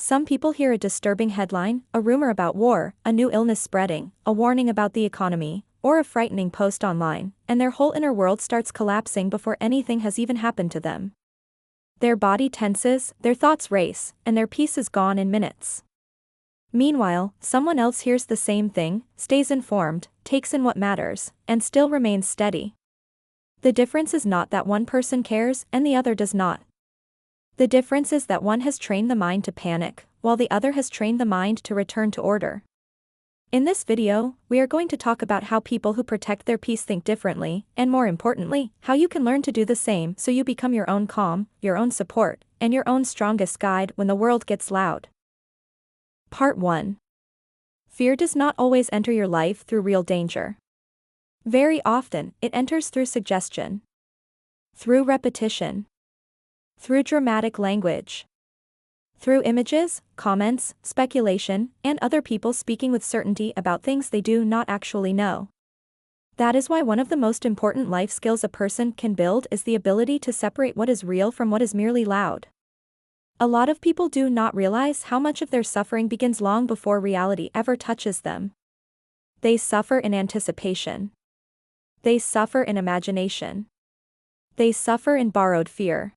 Some people hear a disturbing headline, a rumor about war, a new illness spreading, a warning about the economy, or a frightening post online, and their whole inner world starts collapsing before anything has even happened to them. Their body tenses, their thoughts race, and their peace is gone in minutes. Meanwhile, someone else hears the same thing, stays informed, takes in what matters, and still remains steady. The difference is not that one person cares and the other does not. The difference is that one has trained the mind to panic, while the other has trained the mind to return to order. In this video, we are going to talk about how people who protect their peace think differently, and more importantly, how you can learn to do the same so you become your own calm, your own support, and your own strongest guide when the world gets loud. Part 1. Fear does not always enter your life through real danger. Very often, it enters through suggestion, through repetition, through dramatic language, through images, comments, speculation, and other people speaking with certainty about things they do not actually know. That is why one of the most important life skills a person can build is the ability to separate what is real from what is merely loud. A lot of people do not realize how much of their suffering begins long before reality ever touches them. They suffer in anticipation. They suffer in imagination. They suffer in borrowed fear.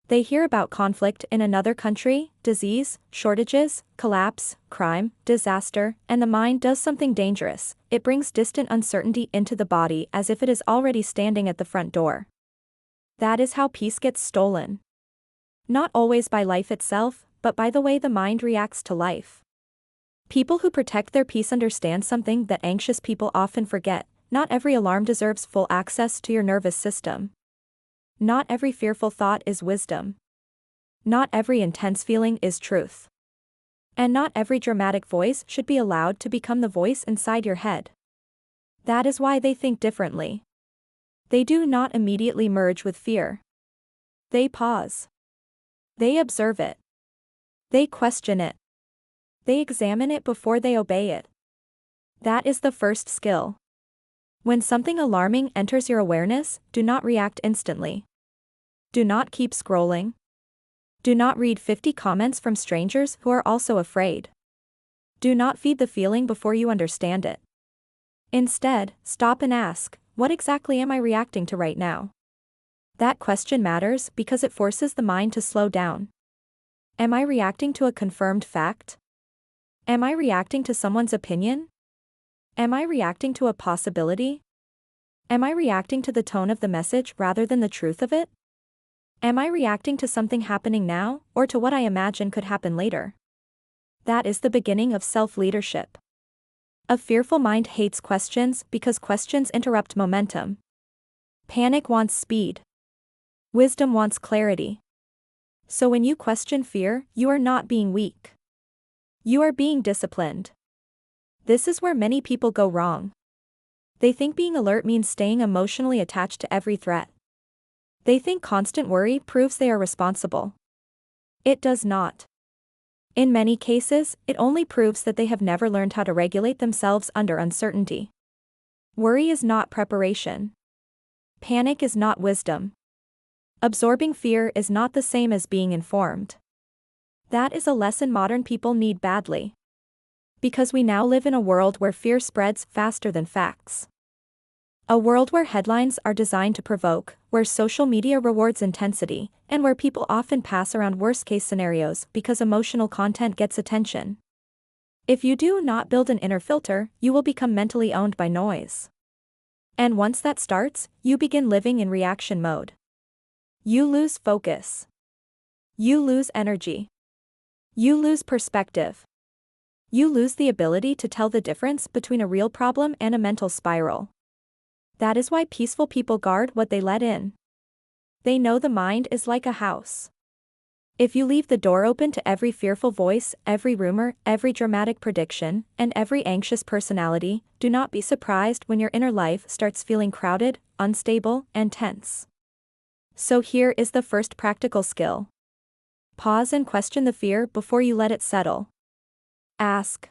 They hear about conflict in another country, disease, shortages, collapse, crime, disaster, and the mind does something dangerous. It brings distant uncertainty into the body as if it is already standing at the front door. That is how peace gets stolen. Not always by life itself, but by the way the mind reacts to life. People who protect their peace understand something that anxious people often forget: not every alarm deserves full access to your nervous system. Not every fearful thought is wisdom. Not every intense feeling is truth. And not every dramatic voice should be allowed to become the voice inside your head. That is why they think differently. They do not immediately merge with fear. They pause. They observe it. They question it. They examine it before they obey it. That is the first skill. When something alarming enters your awareness, do not react instantly. Do not keep scrolling. Do not read 50 comments from strangers who are also afraid. Do not feed the feeling before you understand it. Instead, stop and ask, what exactly am I reacting to right now? That question matters because it forces the mind to slow down. Am I reacting to a confirmed fact? Am I reacting to someone's opinion? Am I reacting to a possibility? Am I reacting to the tone of the message rather than the truth of it? Am I reacting to something happening now, or to what I imagine could happen later? That is the beginning of self-leadership. A fearful mind hates questions because questions interrupt momentum. Panic wants speed. Wisdom wants clarity. So when you question fear, you are not being weak. You are being disciplined. This is where many people go wrong. They think being alert means staying emotionally attached to every threat. They think constant worry proves they are responsible. It does not. In many cases, it only proves that they have never learned how to regulate themselves under uncertainty. Worry is not preparation. Panic is not wisdom. Absorbing fear is not the same as being informed. That is a lesson modern people need badly. Because we now live in a world where fear spreads faster than facts. A world where headlines are designed to provoke, where social media rewards intensity, and where people often pass around worst-case scenarios because emotional content gets attention. If you do not build an inner filter, you will become mentally owned by noise. And once that starts, you begin living in reaction mode. You lose focus. You lose energy. You lose perspective. You lose the ability to tell the difference between a real problem and a mental spiral. That is why peaceful people guard what they let in. They know the mind is like a house. If you leave the door open to every fearful voice, every rumor, every dramatic prediction, and every anxious personality, do not be surprised when your inner life starts feeling crowded, unstable, and tense. So here is the first practical skill. Pause and question the fear before you let it settle. Ask,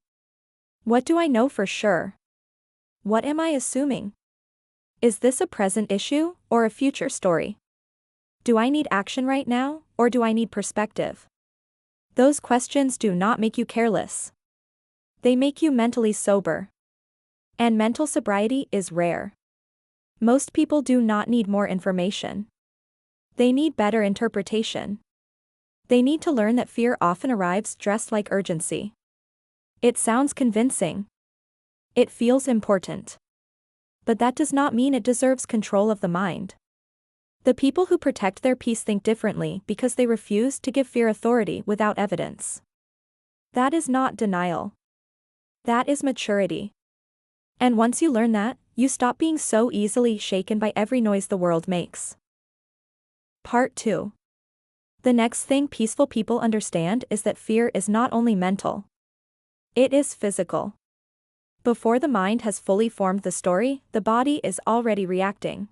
what do I know for sure? What am I assuming? Is this a present issue, or a future story? Do I need action right now, or do I need perspective? Those questions do not make you careless. They make you mentally sober. And mental sobriety is rare. Most people do not need more information. They need better interpretation. They need to learn that fear often arrives dressed like urgency. It sounds convincing. It feels important. But that does not mean it deserves control of the mind. The people who protect their peace think differently because they refuse to give fear authority without evidence. That is not denial. That is maturity. And once you learn that, you stop being so easily shaken by every noise the world makes. Part 2. The next thing peaceful people understand is that fear is not only mental. It is physical. Before the mind has fully formed the story, the body is already reacting.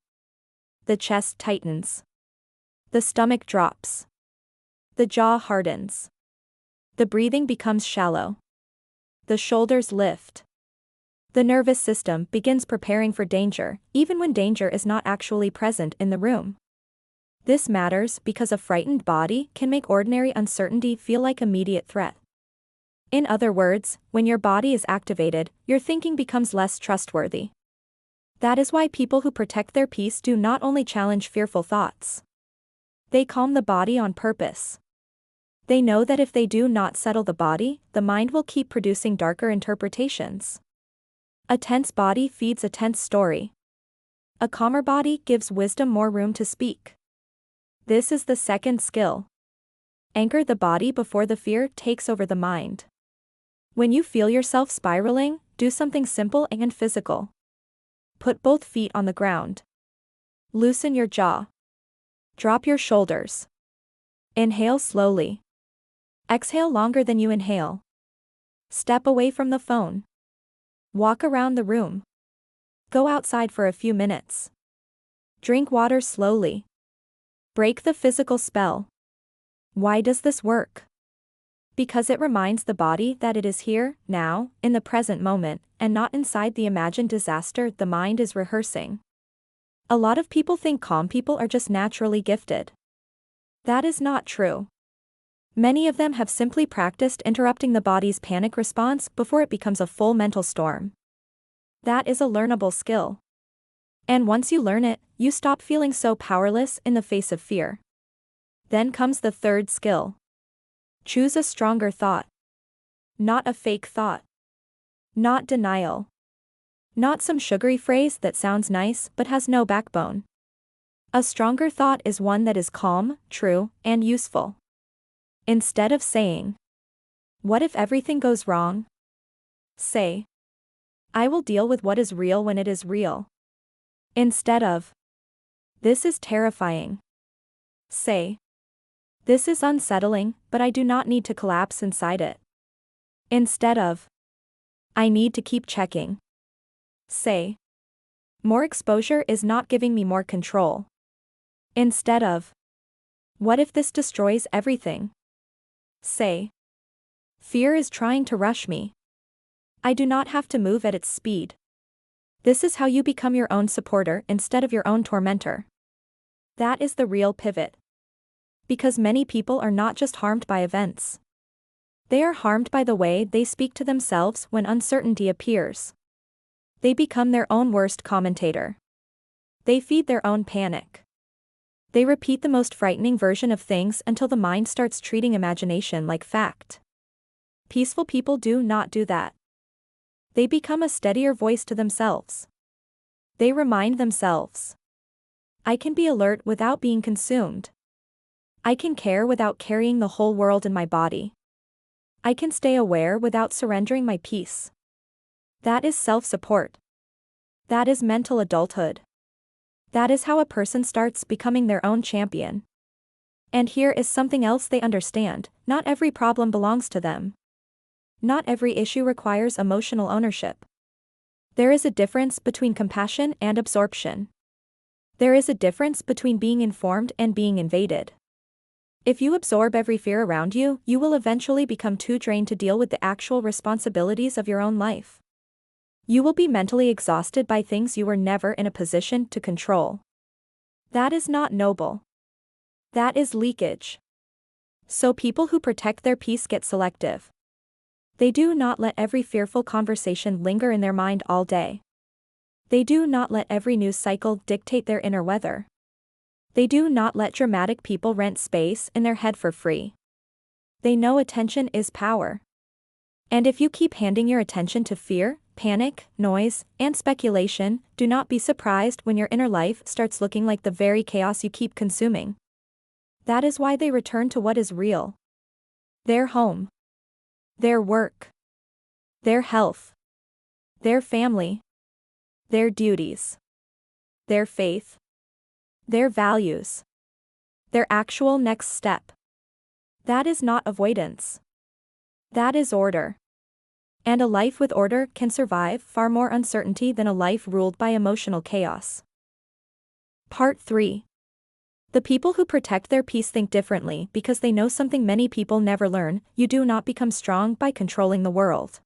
The chest tightens. The stomach drops. The jaw hardens. The breathing becomes shallow. The shoulders lift. The nervous system begins preparing for danger, even when danger is not actually present in the room. This matters because a frightened body can make ordinary uncertainty feel like immediate threat. In other words, when your body is activated, your thinking becomes less trustworthy. That is why people who protect their peace do not only challenge fearful thoughts. They calm the body on purpose. They know that if they do not settle the body, the mind will keep producing darker interpretations. A tense body feeds a tense story. A calmer body gives wisdom more room to speak. This is the second skill. Anchor the body before the fear takes over the mind. When you feel yourself spiraling, do something simple and physical. Put both feet on the ground. Loosen your jaw. Drop your shoulders. Inhale slowly. Exhale longer than you inhale. Step away from the phone. Walk around the room. Go outside for a few minutes. Drink water slowly. Break the physical spell. Why does this work? Because it reminds the body that it is here, now, in the present moment, and not inside the imagined disaster the mind is rehearsing. A lot of people think calm people are just naturally gifted. That is not true. Many of them have simply practiced interrupting the body's panic response before it becomes a full mental storm. That is a learnable skill. And once you learn it, you stop feeling so powerless in the face of fear. Then comes the third skill. Choose a stronger thought. Not a fake thought. Not denial. Not some sugary phrase that sounds nice but has no backbone. A stronger thought is one that is calm, true, and useful. Instead of saying, "What if everything goes wrong?" say, "I will deal with what is real when it is real." Instead of, "This is terrifying." Say, "This is unsettling, but I do not need to collapse inside it." Instead of, "I need to keep checking." Say, "More exposure is not giving me more control." Instead of, "What if this destroys everything?" Say, "Fear is trying to rush me. I do not have to move at its speed." This is how you become your own supporter instead of your own tormentor. That is the real pivot. Because many people are not just harmed by events. They are harmed by the way they speak to themselves when uncertainty appears. They become their own worst commentator. They feed their own panic. They repeat the most frightening version of things until the mind starts treating imagination like fact. Peaceful people do not do that. They become a steadier voice to themselves. They remind themselves, "I can be alert without being consumed. I can care without carrying the whole world in my body. I can stay aware without surrendering my peace." That is self-support. That is mental adulthood. That is how a person starts becoming their own champion. And here is something else they understand: not every problem belongs to them. Not every issue requires emotional ownership. There is a difference between compassion and absorption. There is a difference between being informed and being invaded. If you absorb every fear around you, you will eventually become too drained to deal with the actual responsibilities of your own life. You will be mentally exhausted by things you were never in a position to control. That is not noble. That is leakage. So people who protect their peace get selective. They do not let every fearful conversation linger in their mind all day. They do not let every news cycle dictate their inner weather. They do not let dramatic people rent space in their head for free. They know attention is power. And if you keep handing your attention to fear, panic, noise, and speculation, do not be surprised when your inner life starts looking like the very chaos you keep consuming. That is why they return to what is real. Their home. Their work. Their health. Their family. Their duties. Their faith. Their values. Their actual next step. That is not avoidance. That is order. And a life with order can survive far more uncertainty than a life ruled by emotional chaos. Part 3. The people who protect their peace think differently because they know something many people never learn. You do not become strong by controlling the world.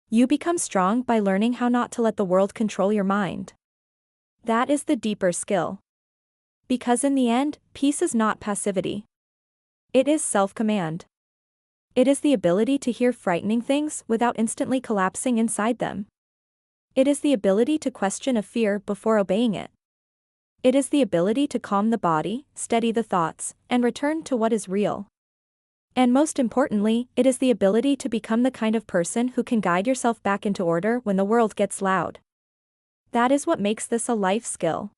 You become strong by learning how not to let the world control your mind. That is the deeper skill. Because in the end, peace is not passivity. It is self-command. It is the ability to hear frightening things without instantly collapsing inside them. It is the ability to question a fear before obeying it. It is the ability to calm the body, steady the thoughts, and return to what is real. And most importantly, it is the ability to become the kind of person who can guide yourself back into order when the world gets loud. That is what makes this a life skill.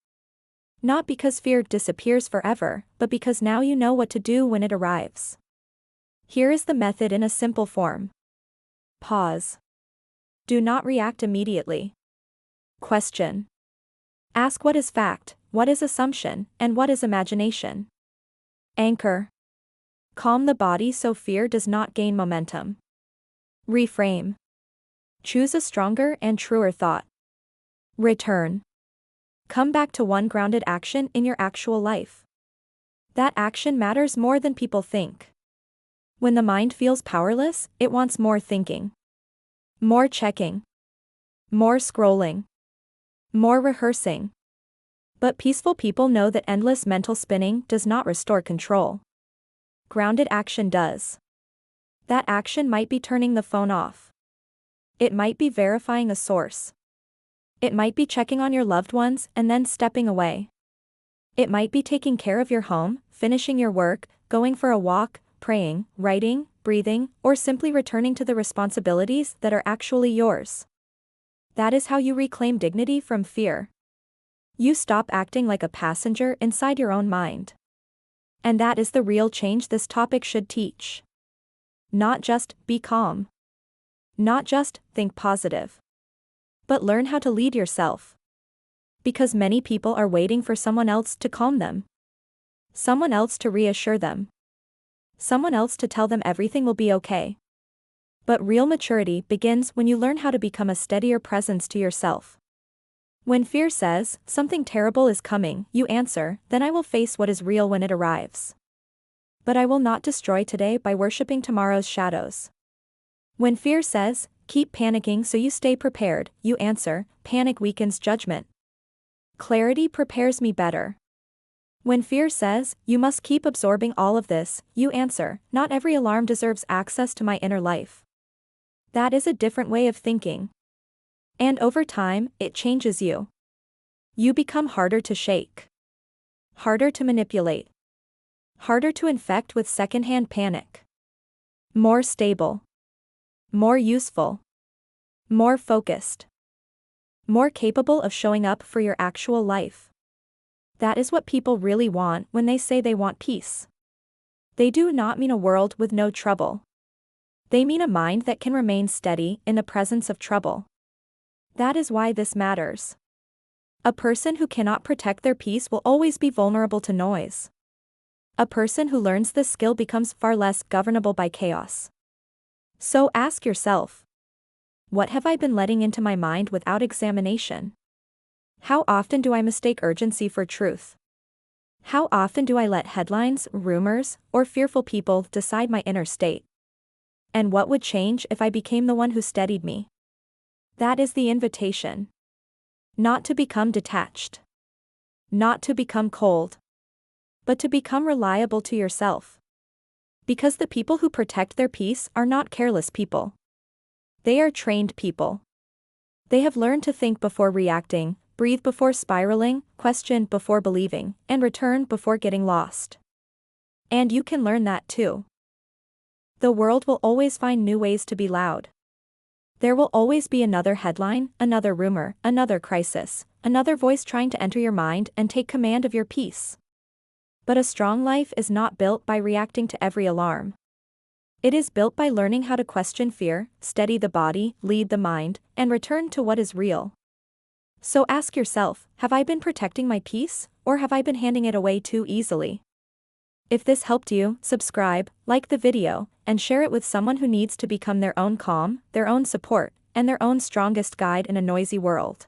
Not because fear disappears forever, but because now you know what to do when it arrives. Here is the method in a simple form. Pause. Do not react immediately. Question. Ask what is fact, what is assumption, and what is imagination. Anchor. Calm the body so fear does not gain momentum. Reframe. Choose a stronger and truer thought. Return. Come back to one grounded action in your actual life. That action matters more than people think. When the mind feels powerless, it wants more thinking. More checking. More scrolling. More rehearsing. But peaceful people know that endless mental spinning does not restore control. Grounded action does. That action might be turning the phone off. It might be verifying a source. It might be checking on your loved ones and then stepping away. It might be taking care of your home, finishing your work, going for a walk, praying, writing, breathing, or simply returning to the responsibilities that are actually yours. That is how you reclaim dignity from fear. You stop acting like a passenger inside your own mind. And that is the real change this topic should teach. Not just be calm. Not just think positive. But learn how to lead yourself. Because many people are waiting for someone else to calm them. Someone else to reassure them. Someone else to tell them everything will be okay. But real maturity begins when you learn how to become a steadier presence to yourself. When fear says, something terrible is coming, you answer, then I will face what is real when it arrives. But I will not destroy today by worshipping tomorrow's shadows. When fear says, keep panicking so you stay prepared, you answer, panic weakens judgment. Clarity prepares me better. When fear says, you must keep absorbing all of this, you answer, not every alarm deserves access to my inner life. That is a different way of thinking. And over time, it changes you. You become harder to shake. Harder to manipulate. Harder to infect with secondhand panic. More stable. More useful. More focused. More capable of showing up for your actual life. That is what people really want when they say they want peace. They do not mean a world with no trouble. They mean a mind that can remain steady in the presence of trouble. That is why this matters. A person who cannot protect their peace will always be vulnerable to noise. A person who learns this skill becomes far less governable by chaos. So ask yourself, what have I been letting into my mind without examination? How often do I mistake urgency for truth? How often do I let headlines, rumors, or fearful people decide my inner state? And what would change if I became the one who steadied me? That is the invitation. Not to become detached. Not to become cold. But to become reliable to yourself. Because the people who protect their peace are not careless people. They are trained people. They have learned to think before reacting, breathe before spiraling, question before believing, and return before getting lost. And you can learn that too. The world will always find new ways to be loud. There will always be another headline, another rumor, another crisis, another voice trying to enter your mind and take command of your peace. But a strong life is not built by reacting to every alarm. It is built by learning how to question fear, steady the body, lead the mind, and return to what is real. So ask yourself, have I been protecting my peace, or have I been handing it away too easily? If this helped you, subscribe, like the video, and share it with someone who needs to become their own calm, their own support, and their own strongest guide in a noisy world.